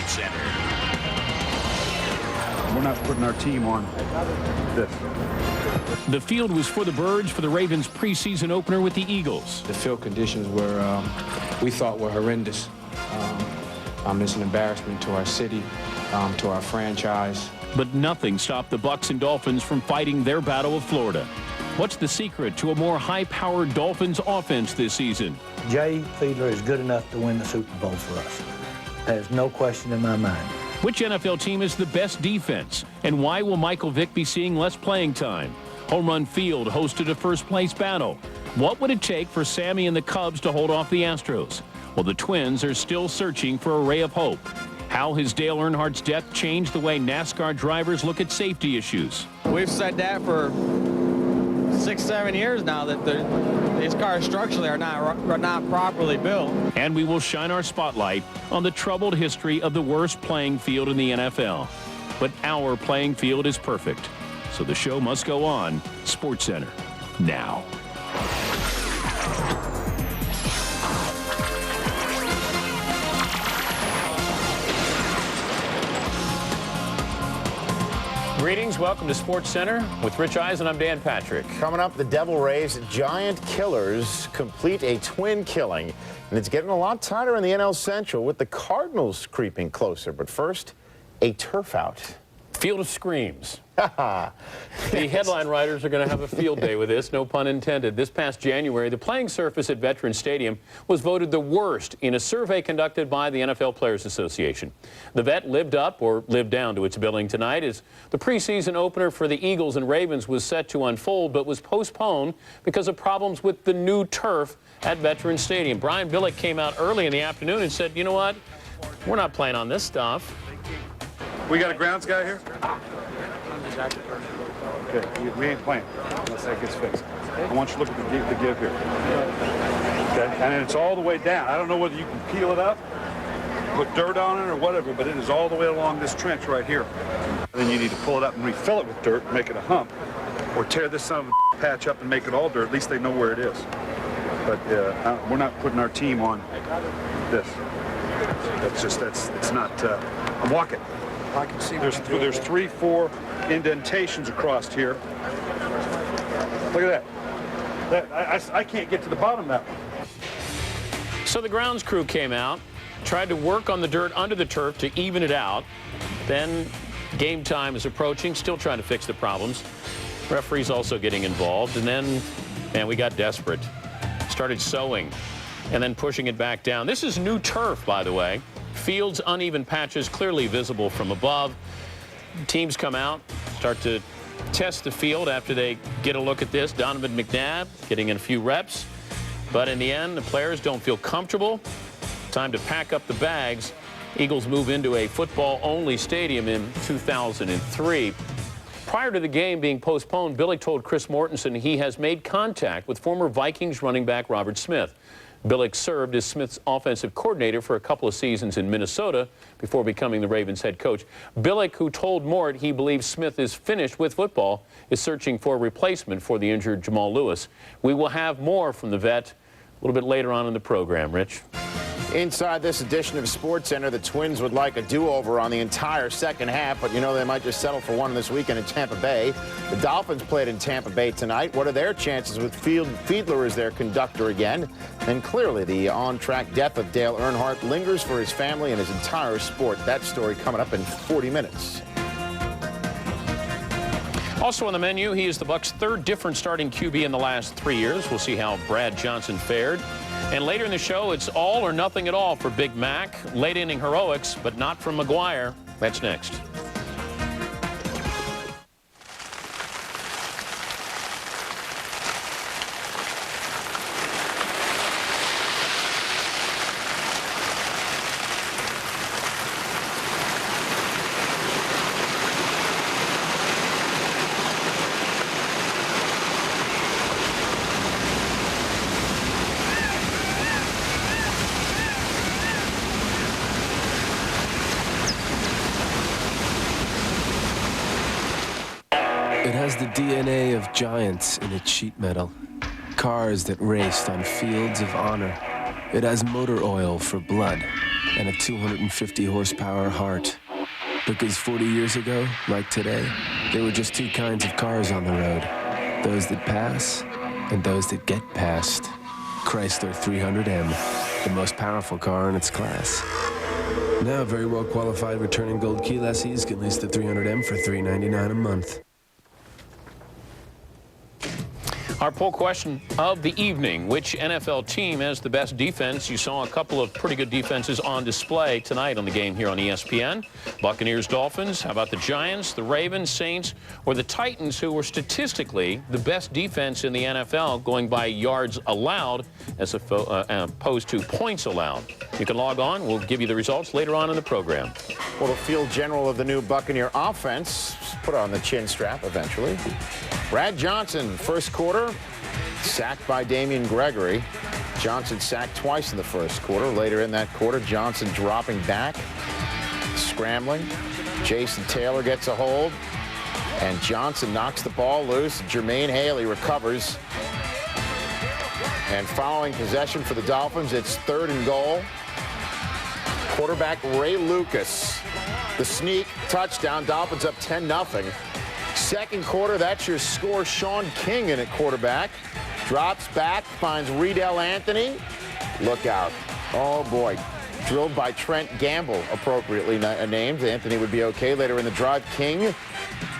Sports Center. We're not putting our team on this. The field was for the Birds for the Ravens' preseason opener with the Eagles. The field conditions were, we thought were horrendous. It's an embarrassment to our city, to our franchise. But nothing stopped the Bucs and Dolphins from fighting their battle of Florida. What's the secret to a more high-powered Dolphins offense this season? Jay Fiedler is good enough to win the Super Bowl for us. There's no question in my mind. Which NFL team is the best defense? And why will Michael Vick be seeing less playing time? Home Run Field hosted a first-place battle. What would it take for Sammy and the Cubs to hold off the Astros? Well, the Twins are still searching for a ray of hope. How has Dale Earnhardt's death changed the way NASCAR drivers look at safety issues? We've said that for 6-7 years now, that these cars structurally are not properly built. And we will shine our spotlight on the troubled history of the worst playing field in the NFL. But our playing field is perfect. So the show must go on. SportsCenter, now. Greetings, welcome to SportsCenter with Rich Eisen. I'm Dan Patrick. Coming up, the Devil Rays giant killers complete a twin killing, and it's getting a lot tighter in the NL Central with the Cardinals creeping closer. But first, a turf out. Field of Screams. The headline writers are going to have a field day with this, no pun intended. This past January, the playing surface at Veterans Stadium was voted the worst in a survey conducted by the NFL Players Association. The Vet lived up or lived down to its billing tonight as the preseason opener for the Eagles and Ravens was set to unfold but was postponed because of problems with the new turf at Veterans Stadium. Brian Billick came out early in the afternoon and said, you know what, we're not playing on this stuff. We got a grounds guy here? Okay, we ain't playing unless that gets fixed. I want you to look at the give here. Okay, and it's all the way down. I don't know whether you can peel it up, put dirt on it or whatever, but it is all the way along this trench right here. Then you need to pull it up and refill it with dirt, make it a hump, or tear this son of a patch up and make it all dirt. At least they know where it is. But we're not putting our team on this. It's not, I'm walking. I can see there's 3-4 indentations across here. Look at that. I can't get to the bottom of that one. So the grounds crew came out, tried to work on the dirt under the turf to even it out. Then game time is approaching, still trying to fix the problems. Referees also getting involved. And then, man, we got desperate. Started sowing and then pushing it back down. This is new turf, by the way. Fields, uneven patches, clearly visible from above. Teams come out, start to test the field after they get a look at this. Donovan McNabb getting in a few reps. But in the end, the players don't feel comfortable. Time to pack up the bags. Eagles move into a football-only stadium in 2003. Prior to the game being postponed, Billick told Chris Mortensen he has made contact with former Vikings running back Robert Smith. Billick served as Smith's offensive coordinator for a couple of seasons in Minnesota before becoming the Ravens head coach. Billick, who told Mort he believes Smith is finished with football, is searching for a replacement for the injured Jamal Lewis. We will have more from the Vet a little bit later on in the program. Rich? Inside this edition of SportsCenter, the Twins would like a do-over on the entire second half, but you know they might just settle for one this weekend in Tampa Bay. The Dolphins played in Tampa Bay tonight. What are their chances with Fiedler as their conductor again? And clearly the on-track death of Dale Earnhardt lingers for his family and his entire sport. That story coming up in 40 minutes. Also on the menu, he is the Bucs' third different starting QB in the last 3 years. We'll see how Brad Johnson fared. And later in the show, it's all or nothing at all for Big Mac. Late inning heroics, but not from McGuire. That's next. It has the DNA of giants in its sheet metal. Cars that raced on fields of honor. It has motor oil for blood and a 250 horsepower heart. Because 40 years ago, like today, there were just two kinds of cars on the road. Those that pass and those that get passed. Chrysler 300M, the most powerful car in its class. Now, very well qualified returning gold key lessees can lease the 300M for $399 a month. Our poll question of the evening: which NFL team has the best defense? You saw a couple of pretty good defenses on display tonight on the game here on ESPN. Buccaneers, Dolphins. How about the Giants, the Ravens, Saints, or the Titans, who were statistically the best defense in the NFL, going by yards allowed as opposed to points allowed? You can log on. We'll give you the results later on in the program. Well, the field general of the new Buccaneer offense put on the chin strap eventually. Brad Johnson, first quarter, sacked by Damian Gregory. Johnson sacked twice in the first quarter. Later in that quarter, Johnson dropping back, scrambling. Jason Taylor gets a hold, and Johnson knocks the ball loose. Jermaine Haley recovers. And following possession for the Dolphins, it's 3rd and goal. Quarterback Ray Lucas, the sneak, touchdown. Dolphins up 10-0. Second quarter, that's your score. Sean King in at quarterback. Drops back, finds Riedel Anthony. Look out. Oh, boy. Drilled by Trent Gamble, appropriately named. Anthony would be okay. Later in the drive, King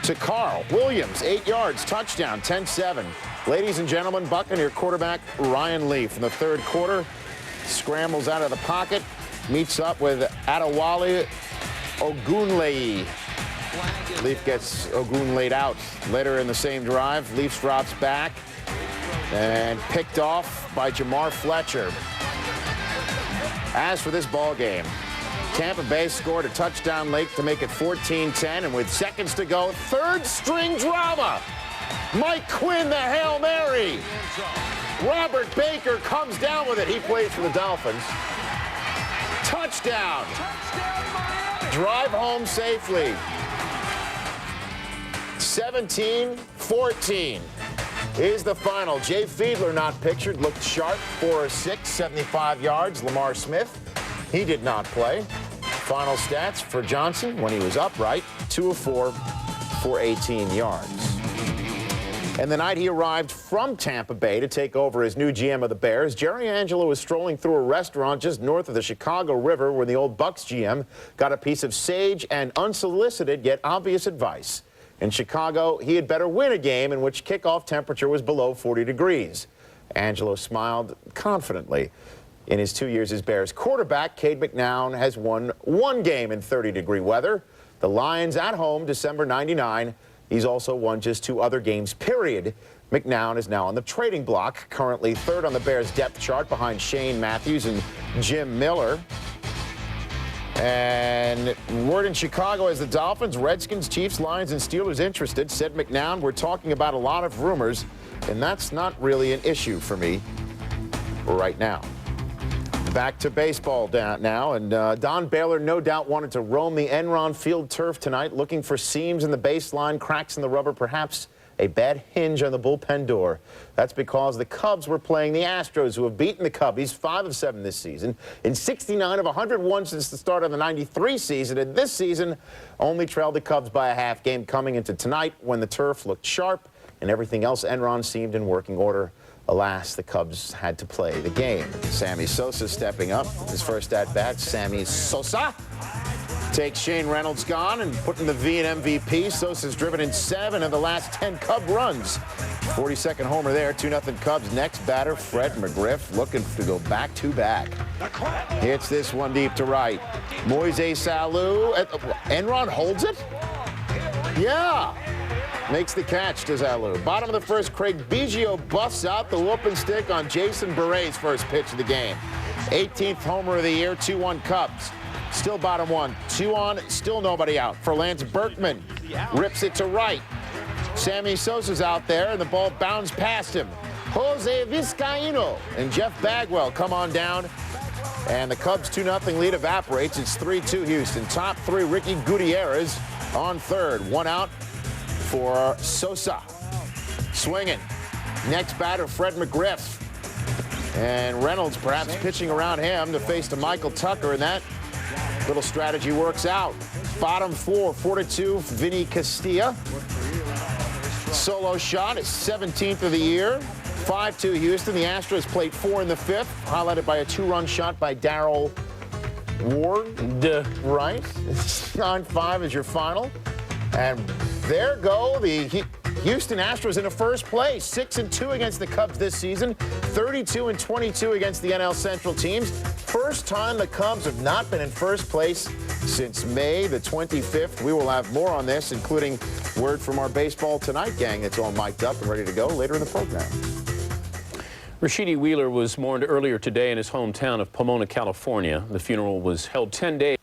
to Carl Williams, 8 yards, touchdown, 10-7. Ladies and gentlemen, Buccaneer quarterback Ryan Leaf in the third quarter scrambles out of the pocket, meets up with Adewale Ogunleye. Leaf gets Ogunleye out. Later in the same drive, Leaf drops back and picked off by Jamar Fletcher. As for this ball game, Tampa Bay scored a touchdown late to make it 14-10, and with seconds to go, third string drama. Mike Quinn, the Hail Mary. Robert Baker comes down with it. He plays for the Dolphins. Touchdown. Drive home safely. 17-14 is the final. Jay Fiedler not pictured, looked sharp, 4 of 6, 75 yards. Lamar Smith, he did not play. Final stats for Johnson when he was upright, 2 of 4 for 18 yards. And the night he arrived from Tampa Bay to take over as new GM of the Bears, Jerry Angelo was strolling through a restaurant just north of the Chicago River where the old Bucs GM got a piece of sage and unsolicited yet obvious advice. In Chicago, he had better win a game in which kickoff temperature was below 40 degrees. Angelo smiled confidently. In his 2 years as Bears quarterback, Cade McNown has won 1 game in 30-degree weather. The Lions at home, December '99. He's also won just 2 other games, period. McNown is now on the trading block, currently 3rd on the Bears depth chart behind Shane Matthews and Jim Miller. And word in Chicago as the Dolphins, Redskins, Chiefs, Lions, and Steelers interested. Said McNown, we're talking about a lot of rumors, and that's not really an issue for me right now. Back to baseball now, and Don Baylor no doubt wanted to roam the Enron Field turf tonight, looking for seams in the baseline, cracks in the rubber, perhaps a bad hinge on the bullpen door. That's because the Cubs were playing the Astros, who have beaten the Cubbies 5 of 7 this season, in 69 of 101 since the start of the '93 season, and this season only trailed the Cubs by a half game coming into tonight when the turf looked sharp and everything else Enron seemed in working order. Alas, the Cubs had to play the game. Sammy Sosa stepping up. His first at-bat, Sammy Sosa takes Shane Reynolds gone and putting the V in MVP. Sosa's driven in 7 of the last 10 Cub runs. 42nd homer there, 2-0 Cubs. Next batter, Fred McGriff, looking to go back-to-back. Hits this one deep to right. Moises Salou. Enron holds it? Yeah. Makes the catch to Salou. Bottom of the first, Craig Biggio busts out the whooping stick on Jason Barret's first pitch of the game. 18th homer of the year, 2-1 Cubs. Still bottom 1, 2 on, still nobody out. For Lance Berkman, rips it to right. Sammy Sosa's out there, and the ball bounced past him. Jose Vizcaino and Jeff Bagwell come on down, and the Cubs' 2-0 lead evaporates. It's 3-2 Houston. Top 3, Ricky Gutierrez on third. 1 out for Sosa. Swinging. Next batter, Fred McGriff. And Reynolds perhaps pitching around him to face to Michael Tucker, and that little strategy works out. Bottom 4-2, Vinny Castilla. Solo shot, his 17th of the year. 5-2 Houston. The Astros played 4 in the 5th, highlighted by a 2-run shot by Darrell Ward. Right. 9-5 is your final. And there go the Houston Astros into first place. 6-2 against the Cubs this season. 32-22 against the NL Central teams. First time the Cubs have not been in first place since May the 25th. We will have more on this, including word from our Baseball Tonight gang that's all mic'd up and ready to go later in the program. Rashidi Wheeler was mourned earlier today in his hometown of Pomona, California. The funeral was held 10 days.